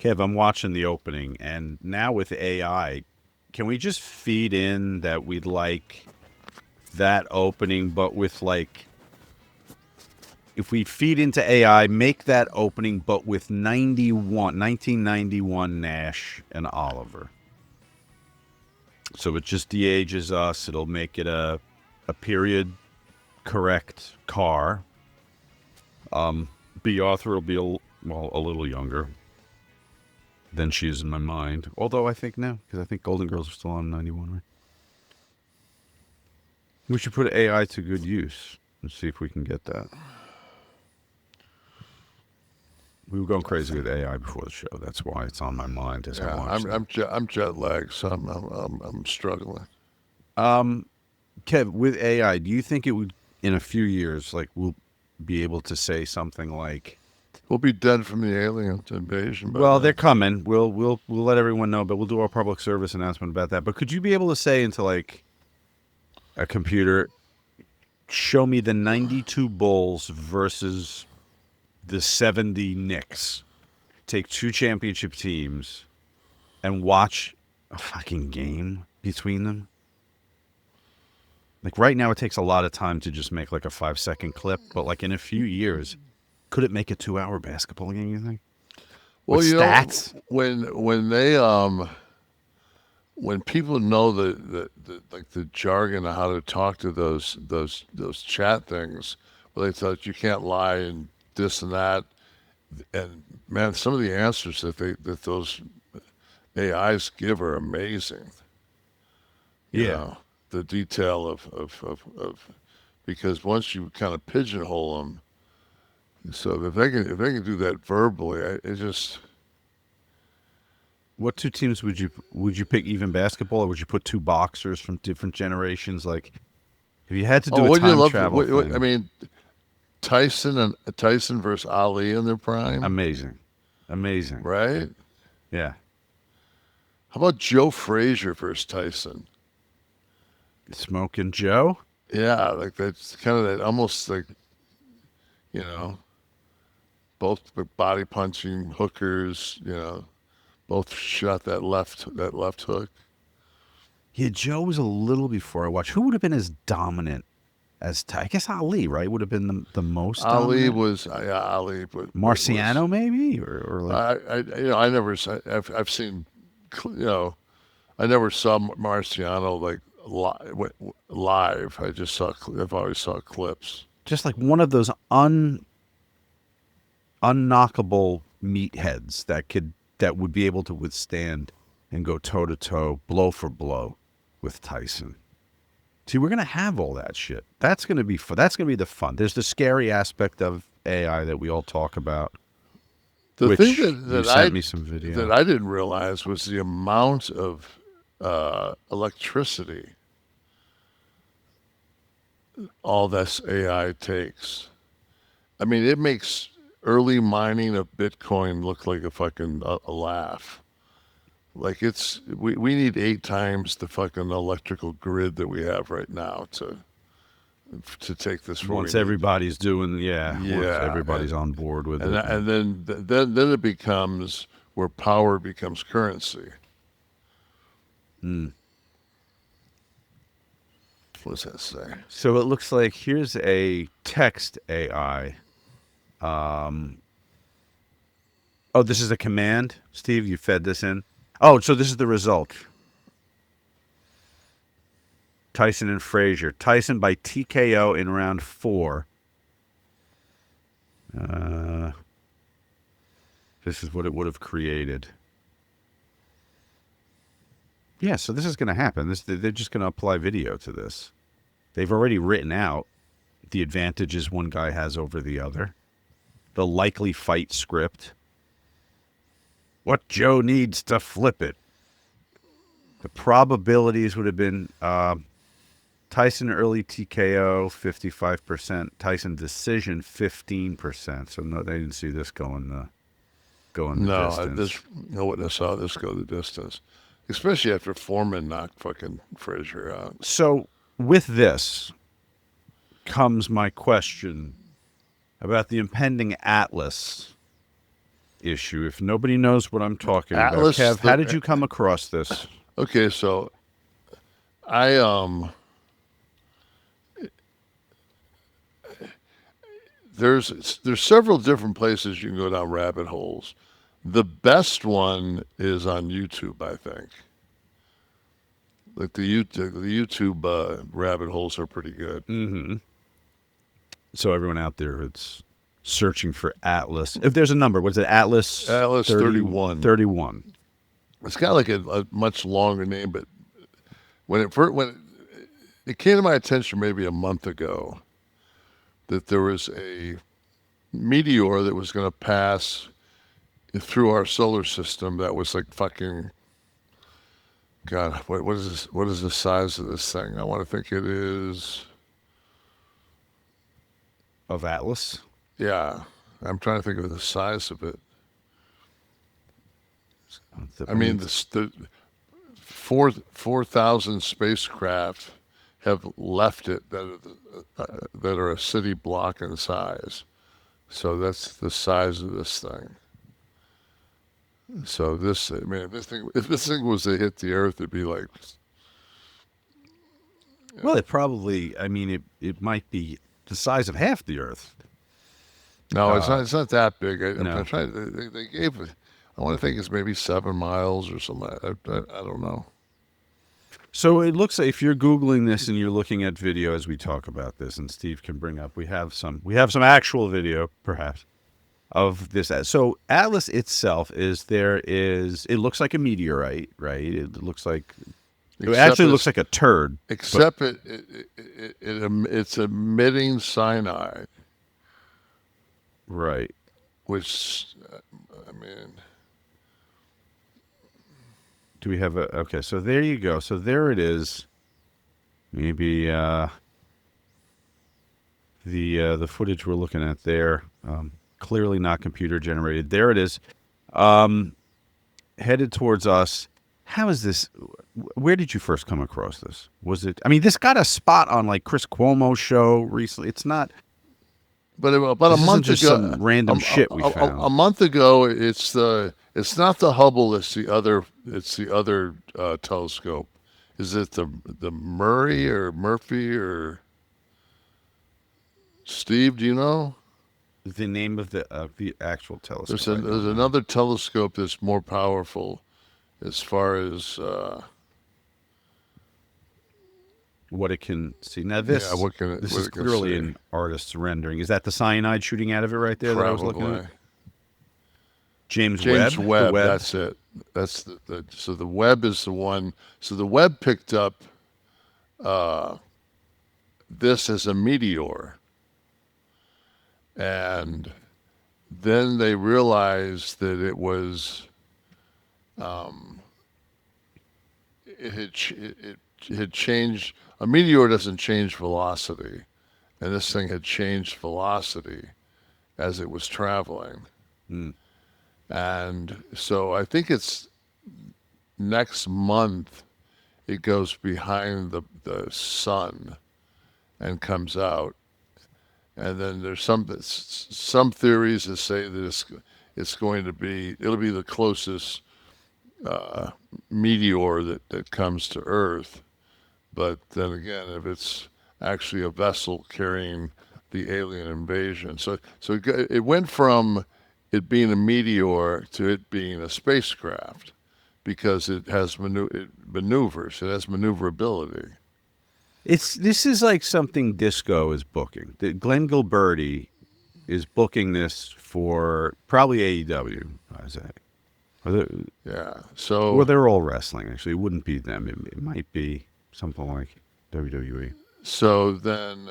Kev, I'm watching the opening, and now with AI, can we just feed in that we'd like that opening, but with like, if we feed into AI, make that opening, but with 1991 Nash and Oliver. So it just de-ages us. It'll make it a period correct car. B. Arthur will be a little younger than she is in my mind. Although I think now, because I think Golden Girls are still on 91, right? We should put AI to good use and see if we can get that. We were going crazy with AI before the show. That's why it's on my mind as I Yeah, watch it. I'm jet lagged, so I'm struggling. Kev, with AI, do you think it would, in a few years, like we'll be able to say something like, We'll be dead from the alien invasion by "Well, they're then. coming. We'll let everyone know, but we'll do our public service announcement about that." But could you be able to say into like a computer, "Show me the 92 Bulls versus the 70 Knicks. Take two championship teams and watch a fucking game between them." Like right now, it takes a lot of time to just make like a 5-second clip, but like in a few years, could it make a 2-hour basketball game? You think with Well, stats? when people know the like the jargon of how to talk to those chat things, where they thought you can't lie and this and that, and man, some of the answers that those AIs give are amazing. You Yeah. know, the detail of because once you kind of pigeonhole them, so if they can do that verbally, it just What two teams would you pick? Even basketball, or would you put two boxers from different generations? Like, if you had to oh, do a wouldn't you time love? travel I thing, mean, Tyson versus Ali in their prime, amazing, amazing. right? Yeah, How about Joe Frazier versus Tyson? Smoking Joe. Yeah, like that's kind of that almost like you know both the body punching hookers. Both shot that left hook. Yeah, Joe was a little before I watched. Who would have been as dominant as I guess Ali, right? Would have been the most Ali dominant. was yeah, Ali, was Marciano, maybe, or like I never I've seen I never saw Marciano like live. I've always saw clips. just like one of those unknockable meatheads that would be able to withstand and go toe to toe, blow for blow with Tyson. See, we're gonna have all that shit. That's gonna be fun. That's gonna be the fun. There's the scary aspect of AI that we all talk about, The thing which you sent me some that video. I didn't realize was the amount of electricity all this AI takes. I mean, it makes early mining of Bitcoin look like a fucking a laugh. Like we need 8 times the fucking electrical grid that we have right now to take this where we Once need. everybody's doing, yeah, once Yeah, everybody's on board with it. and then it becomes where power becomes currency. Mm. What does that say? So it looks like here's a text AI. Um, oh, this is a command, Steve. You fed this in. Oh, so this is the result. Tyson and Frazier. Tyson by TKO in round 4. This is what it would have created. Yeah, so this is going to happen. They're just going to apply video to this. They've already written out the advantages one guy has over the other, the likely fight script, what Joe needs to flip it. The probabilities would have been Tyson early TKO 55%, Tyson decision 15%. So no, they didn't see this going the No, distance. no witness saw this go the distance, especially after Foreman knocked fucking Frazier out. So with this comes my question about the impending Atlas issue. If nobody knows what I'm talking about, Atlas. Kev, how did you come across this? Okay, so I there's several different places you can go down rabbit holes. The best one is on YouTube, I think. Like the YouTube rabbit holes are pretty good. So everyone out there, it's searching for Atlas. If there's a number, what's it? Atlas Atlas 31. 31. It's got like a much longer name, but when it came to my attention maybe a month ago that there was a meteor that was going to pass through our solar system that was like fucking God. What is this? What is the size of this thing? I want to think it is. Of Atlas? Yeah, I'm trying to think of the size of it. I mean, the 4,000 spacecraft have left it that are a city block in size. So that's the size of this thing. So this, I mean, if this thing was to hit the Earth, it'd be like, Well, it probably, I mean, it might be the size of half the Earth. no, it's not that big. No. I'm trying. They gave it. I want to think it's maybe 7 miles or something. I don't know. So it looks like if you're Googling this and you're looking at video as we talk about this, and Steve can bring up, we have some actual video, perhaps, of this. So Atlas itself it looks like a meteorite, right? It looks like, it actually looks like a turd. Except it's emitting cyanide, Right. which, I mean, Do we have okay, so there you go. So there it is. Maybe the footage we're looking at there, clearly not computer generated. There it is. Headed towards us. How is this? Where did you first come across this? Was it? I mean, this got a spot on like Chris Cuomo's show recently. It's not. but about This a isn't month just ago, some random shit we found. a month ago, it's not the Hubble. It's the other telescope. Is it the Murphy or Steve? Do you know? The name of the actual telescope. There's another telescope that's more powerful, as far as what it can see. Now this, yeah, this what is it can clearly see. an artist's rendering. Is that the cyanide shooting out of it right there that I was looking Probably. at? James James Webb. Webb. The Webb. That's it. That's so the Webb is the one. So the Webb picked up this as a meteor, and then they realized that it was it had changed. A meteor doesn't change velocity, and this thing had changed velocity as it was traveling. And so I think it's next month it goes behind the sun and comes out. And then there's some theories that say that it'll be the closest meteor that comes to Earth. But then again, if it's actually a vessel carrying the alien invasion, so it went from it being a meteor to it being a spacecraft because it has it maneuvers, it has maneuverability. This is like something Disco is booking. Glenn Gilberti is booking this for probably AEW. I say. Yeah. So Well, they're all wrestling. Actually, it wouldn't be them. It might be something like WWE. so then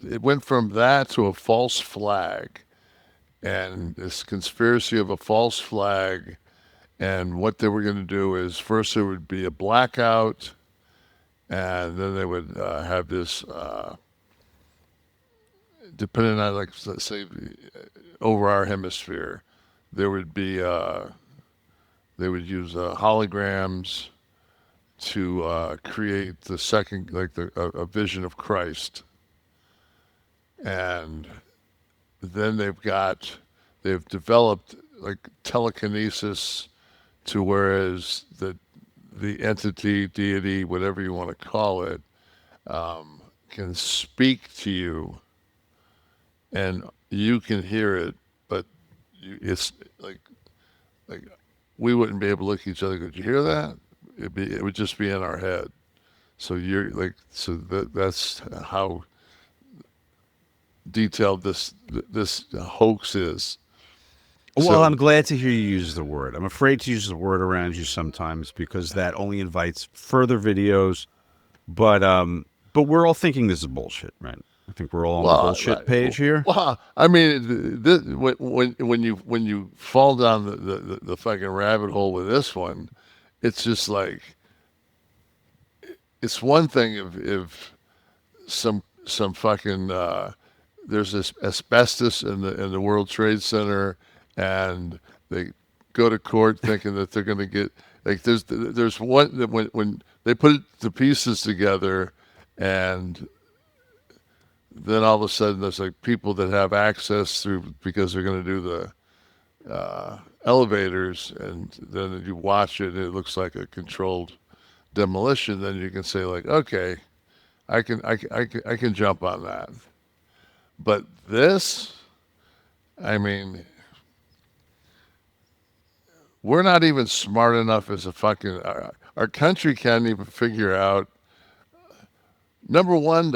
it went from that to a false flag, and this conspiracy of a false flag. And what they were going to do is first there would be a blackout, and then they would have this, depending on, like, let's say, over our hemisphere, there would be, they would use holograms to create the second, like a vision of Christ. and then they've developed like telekinesis to whereas the entity, deity, whatever you want to call it, can speak to you and you can hear it, but it's like we wouldn't be able to look at each other. Could you hear that? It would just be in our head. So you're like so that's how detailed this hoax is. Well, So I'm glad to hear you use the word. I'm afraid to use the word around you sometimes because that only invites further videos. But we're all thinking this is bullshit, right? I think we're all on the bullshit page here. well, I mean, when you fall down the fucking rabbit hole with this one, it's just like it's one thing if some fucking there's this asbestos in the World Trade Center, and they go to court thinking that they're going to get like there's one that when they put the pieces together, and then all of a sudden there's like people that have access through because they're going to do the elevators, and then you watch it and it looks like a controlled demolition. Then you can say like, okay, I can jump on that. But this, I mean, we're not even smart enough as a fucking our country can't even figure out number one